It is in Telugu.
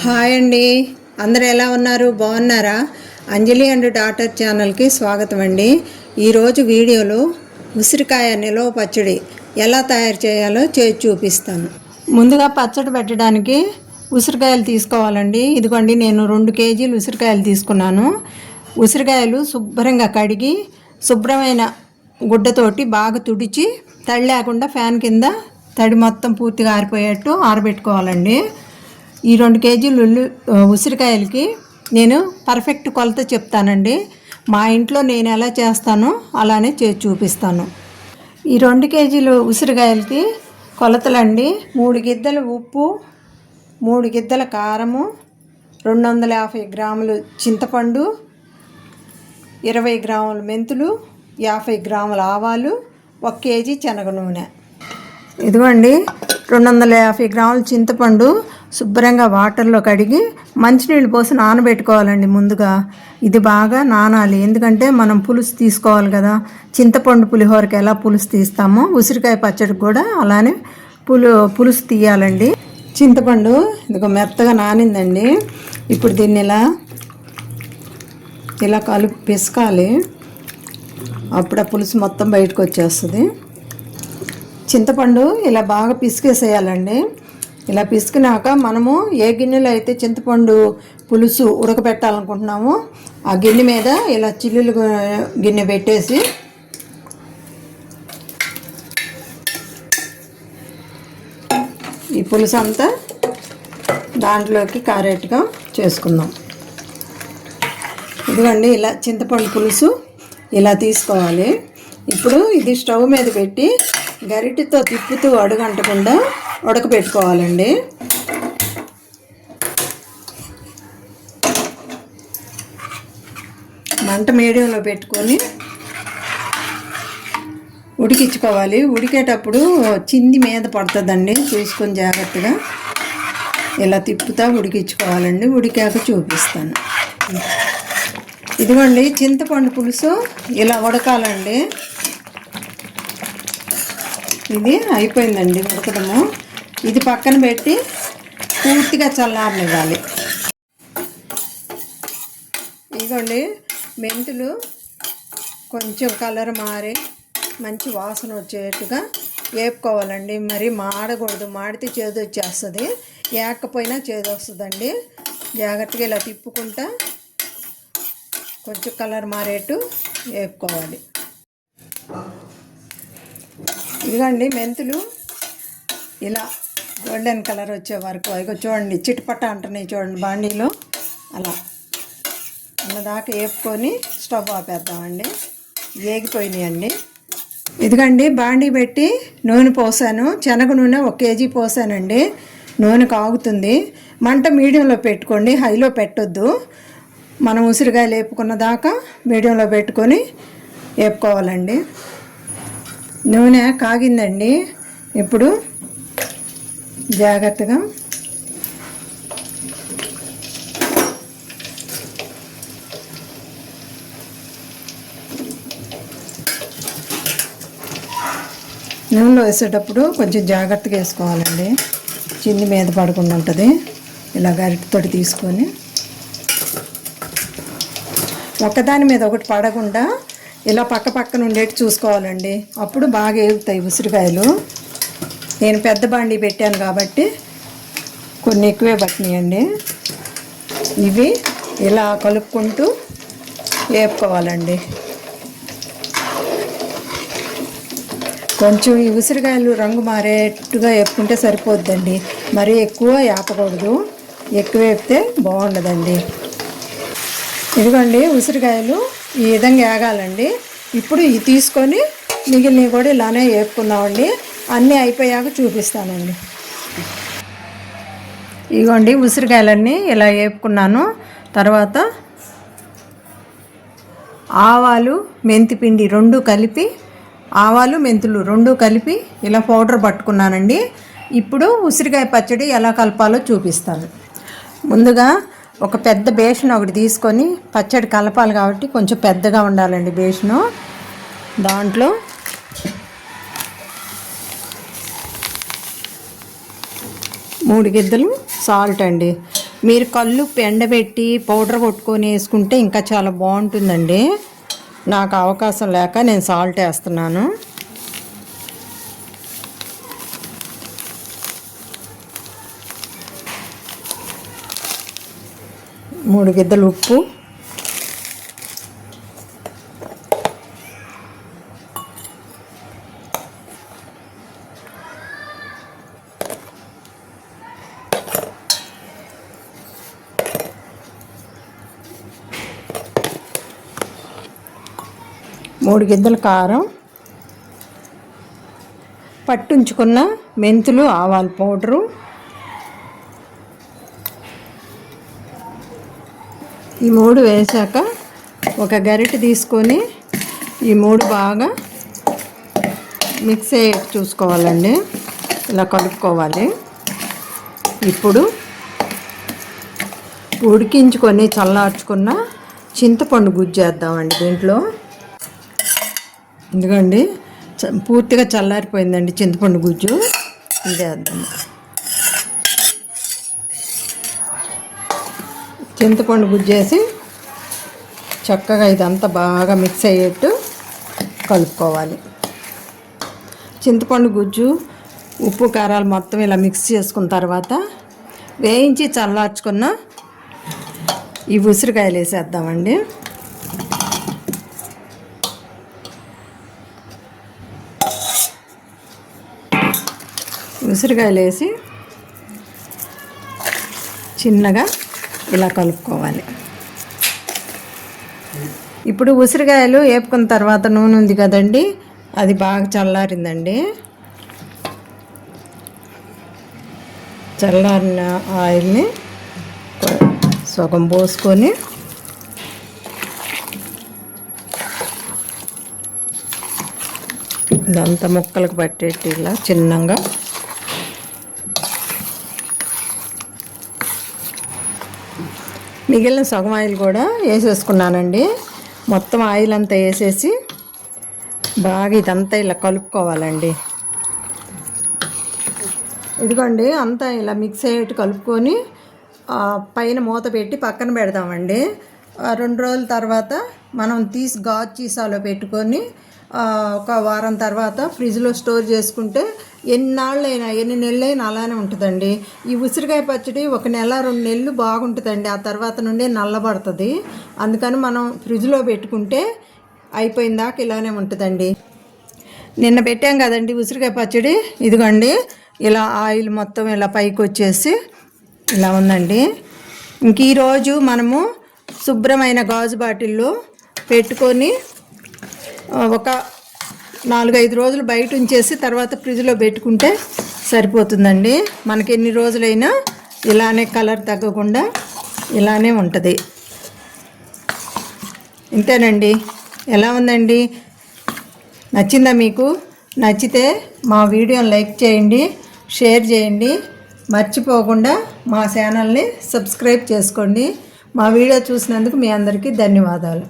హాయ్ అండి, అందరూ ఎలా ఉన్నారు? బాగున్నారా? అంజలి అండ్ డాటర్ ఛానల్కి స్వాగతం అండి. ఈరోజు వీడియోలో ఉసిరికాయ నిలవ పచ్చడి ఎలా తయారు చేయాలో చేసి చూపిస్తాను. ముందుగా పచ్చడి పెట్టడానికి ఉసిరికాయలు తీసుకోవాలండి. ఇదిగోండి, నేను 2 కేజీలు ఉసిరికాయలు తీసుకున్నాను. ఉసిరికాయలు శుభ్రంగా కడిగి శుభ్రమైన గుడ్డతోటి బాగా తుడిచి తడి లేకుండా ఫ్యాన్ కింద తడి మొత్తం పూర్తిగా ఆరిపోయేట్టు ఆరబెట్టుకోవాలండి. ఈ 2 కేజీలు ఉసిరికాయలకి నేను పర్ఫెక్ట్ కొలత చెప్తానండి. మా ఇంట్లో నేను ఎలా చేస్తానో అలానే చేసి చూపిస్తాను. ఈ 2 కేజీలు ఉసిరికాయలకి కొలతలండి: 3 గిద్దలు ఉప్పు, 3 గిద్దల కారము, 250 గ్రాములు చింతపండు, 20 గ్రాముల మెంతులు, 50 గ్రాముల ఆవాలు, 1 కేజీ శనగ నూనె. ఇదిగోండి, 250 గ్రాముల చింతపండు శుభ్రంగా వాటర్లో కడిగి మంచినీళ్ళు పోసి నానబెట్టుకోవాలండి. ముందుగా ఇది బాగా నానాలి, ఎందుకంటే మనం పులుసు తీసుకోవాలి కదా. చింతపండు పులిహోరకి ఎలా పులుసు తీస్తామో ఉసిరికాయ పచ్చడికి కూడా అలానే పులుసు తీయాలండి. చింతపండు ఇదిగో మెత్తగా నానిందండి. ఇప్పుడు దీన్ని ఇలా కలిపి పిసకాలి. అప్పుడు ఆ పులుసు మొత్తం బయటకు వచ్చేస్తుంది. చింతపండు ఇలా బాగా పిసికేసేయాలండి. ఇలా పిసికినాక మనము ఏ గిన్నెలో అయితే చింతపండు పులుసు ఉడకబెట్టాలనుకుంటున్నామో ఆ గిన్నె మీద ఇలా చిల్లులు గిన్నె పెట్టేసి ఈ పులుసు అంతా దాంట్లోకి కారేట్టుగా చేసుకుందాం. ఇదిగోండి, ఇలా చింతపండు పులుసు ఇలా తీసుకోవాలి. ఇప్పుడు ఇది స్టవ్ మీద పెట్టి గరిటెతో తిప్పుతూ అడుగంటకుండా ఉడకబెట్టుకోవాలండి. మంట మీడియంలో పెట్టుకొని ఉడికించుకోవాలి. ఉడికేటప్పుడు చింది మీద పడుతుందండి, చూసుకొని జాగ్రత్తగా ఇలా తిప్పుతా ఉడికించుకోవాలండి. ఉడికాక చూపిస్తాను. ఇదిగోండి, చింతపండు పులుసు ఇలా ఉడకాలండి. ఇది అయిపోయిందండి ఉడకడము. ఇది పక్కన పెట్టి పూర్తిగా చల్లారనివ్వాలి. ఇదిగోండి, మెంతులు కొంచెం కలర్ మారి మంచి వాసన వచ్చేట్టుగా వేపుకోవాలండి. మరి మాడకూడదు, మాడితే చేదు వచ్చేస్తుంది. ఏకపోయినా చేదు వస్తుందండి. జాగ్రత్తగా ఇలా తిప్పుకుంటా కొంచెం కలర్ మారేట్టు వేపుకోవాలి. ఇదిగోండి, మెంతులు ఇలా గోల్డెన్ కలర్ వచ్చే వరకు ఇగో చూడండి, చిటపట అంటున్నాయి చూడండి బాండీలో. అలా అన్నదాకా వేపుకొని స్టవ్ ఆపేద్దామండి. వేగిపోయినాయండి. ఇదిగండి, బాండీ పెట్టి నూనె పోసాను. శనగ నూనె 1 కేజీ పోసానండి. నూనె కాగుతుంది. మంట మీడియంలో పెట్టుకోండి, హైలో పెట్టొద్దు. మనం ఉసిరికాయలు వేపుకున్న దాకా మీడియంలో పెట్టుకొని వేపుకోవాలండి. నూనె కాగిందండి. ఇప్పుడు జాగ్రత్తగా నూనెలో వేసేటప్పుడు కొంచెం జాగ్రత్తగా వేసుకోవాలండి, చింది మీద పడకుండా ఉంటుంది. ఇలా గరిటెతోటి తీసుకొని ఒకదాని మీద ఒకటి పడకుండా ఇలా పక్క పక్కన ఉండేట్టు చూసుకోవాలండి. అప్పుడు బాగా వేగుతాయి ఉసిరికాయలు. నేను పెద్ద బాండీ పెట్టాను కాబట్టి కొన్ని ఎక్కువే పట్టినాయండి. ఇవి ఇలా కలుపుకుంటూ వేపుకోవాలండి. కొంచెం ఈ ఉసిరికాయలు రంగు మారేట్టుగా వేపుకుంటే సరిపోద్దండి. మరీ ఎక్కువ వేపకూడదు, ఎక్కువ వేపితే బాగుండదండి. ఇదిగోండి, ఉసిరికాయలు ఈ విధంగా వేగాలండి. ఇప్పుడు ఇవి తీసుకొని మిగిలినవి కూడా ఇలానే వేపుకుందామండి. అన్నీ అయిపోయాక చూపిస్తానండి. ఇదిగోండి, ఉసిరికాయలన్నీ ఇలా వేపుకున్నాను. తర్వాత ఆవాలు మెంతిపిండి రెండు కలిపి, ఆవాలు మెంతులు రెండు కలిపి ఇలా పౌడర్ పట్టుకున్నానండి. ఇప్పుడు ఉసిరికాయ పచ్చడి ఎలా కలపాలో చూపిస్తాను. ముందుగా ఒక పెద్ద బేషన్ ఒకటి తీసుకొని పచ్చడి కలపాలి కాబట్టి కొంచెం పెద్దగా ఉండాలండి బేషను. దాంట్లో 3 గిద్దలు సాల్ట్ అండి. మీరు కల్లుప్పు ఎండబెట్టి పౌడర్ కొట్టుకొని వేసుకుంటే ఇంకా చాలా బాగుంటుందండి. నాకు అవకాశం లేక నేను సాల్ట్ వేస్తున్నాను. మూడు గిద్దలు ఉప్పు, మూడు గిద్దల కారం, పట్టుంచుకున్న మెంతులు ఆవాల పౌడరు, ఈ మూడు వేసాక ఒక గరిటె తీసుకొని ఈ మూడు బాగా మిక్స్ అయ్యి చూసుకోవాలండి. ఇలా కలుపుకోవాలి. ఇప్పుడు ఉడికించుకొని చల్లార్చుకున్న చింతపండు గుజ్జు వేద్దామండి దీంట్లో. ఎందుకండి పూర్తిగా చల్లారిపోయిందండి చింతపండు గుజ్జు. ఇదే వేద్దాం. చింతపండు గుజ్జు వేసి చక్కగా ఇదంతా బాగా మిక్స్ అయ్యేట్టు కలుపుకోవాలి. చింతపండు గుజ్జు ఉప్పు కారాలు మొత్తం ఇలా మిక్స్ చేసుకున్న తర్వాత వేయించి చల్లార్చుకున్న ఈ ఉసిరికాయలు వేసేద్దామండి. ఉసిరికాయలు వేసి చిన్నగా ఇలా కలుపుకోవాలి. ఇప్పుడు ఉసిరికాయలు వేపుకున్న తర్వాత నూనె ఉంది కదండి, అది బాగా చల్లారిందండి. చల్లారిన ఆయిల్ని సగం పోసుకొని ఇదంతా ముక్కలకు పట్టేటి ఇలా చిన్నగా మిగిలిన సగం ఆయిల్ కూడా వేసేసుకున్నానండి. మొత్తం ఆయిల్ అంతా వేసేసి బాగా ఇదంతా ఇలా కలుపుకోవాలండి. ఇదిగోండి అంతా ఇలా మిక్స్ అయ్యేట్టు కలుపుకొని పైన మూత పెట్టి పక్కన పెడదామండి. 2 రోజుల తర్వాత మనం తీసి గాజు సీసాలో పెట్టుకొని ఒక వారం తర్వాత ఫ్రిడ్జ్లో స్టోర్ చేసుకుంటే ఎన్ని నెలలైనా అలానే ఉంటుందండి. ఈ ఉసిరికాయ పచ్చడి 1 నెల 2 నెలలు బాగుంటుందండి. ఆ తర్వాత నుండి నల్లబడుతుంది. అందుకని మనం ఫ్రిడ్జ్లో పెట్టుకుంటే అయిపోయిన దాకా ఇలానే ఉంటుందండి. నిన్న పెట్టాం కదండి ఉసిరికాయ పచ్చడి. ఇదిగోండి ఇలా ఆయిల్ మొత్తం ఇలా పైకి వచ్చేసి ఇలా ఉందండి. ఇంక ఈరోజు మనము శుభ్రమైన గాజు బాటిల్లో పెట్టుకొని ఒక 4-5 రోజులు బయట ఉంచేసి తర్వాత ఫ్రిడ్జ్లో పెట్టుకుంటే సరిపోతుందండి. మనకి ఎన్ని రోజులైనా ఇలానే కలర్ తగ్గకుండా ఇలానే ఉంటుంది. ఇంతేనండి. ఎలా ఉందండి? నచ్చిందా మీకు? నచ్చితే మా వీడియోని లైక్ చేయండి, షేర్ చేయండి. మర్చిపోకుండా మా ఛానల్ని సబ్స్క్రైబ్ చేసుకోండి. మా వీడియో చూసినందుకు మీ అందరికీ ధన్యవాదాలు.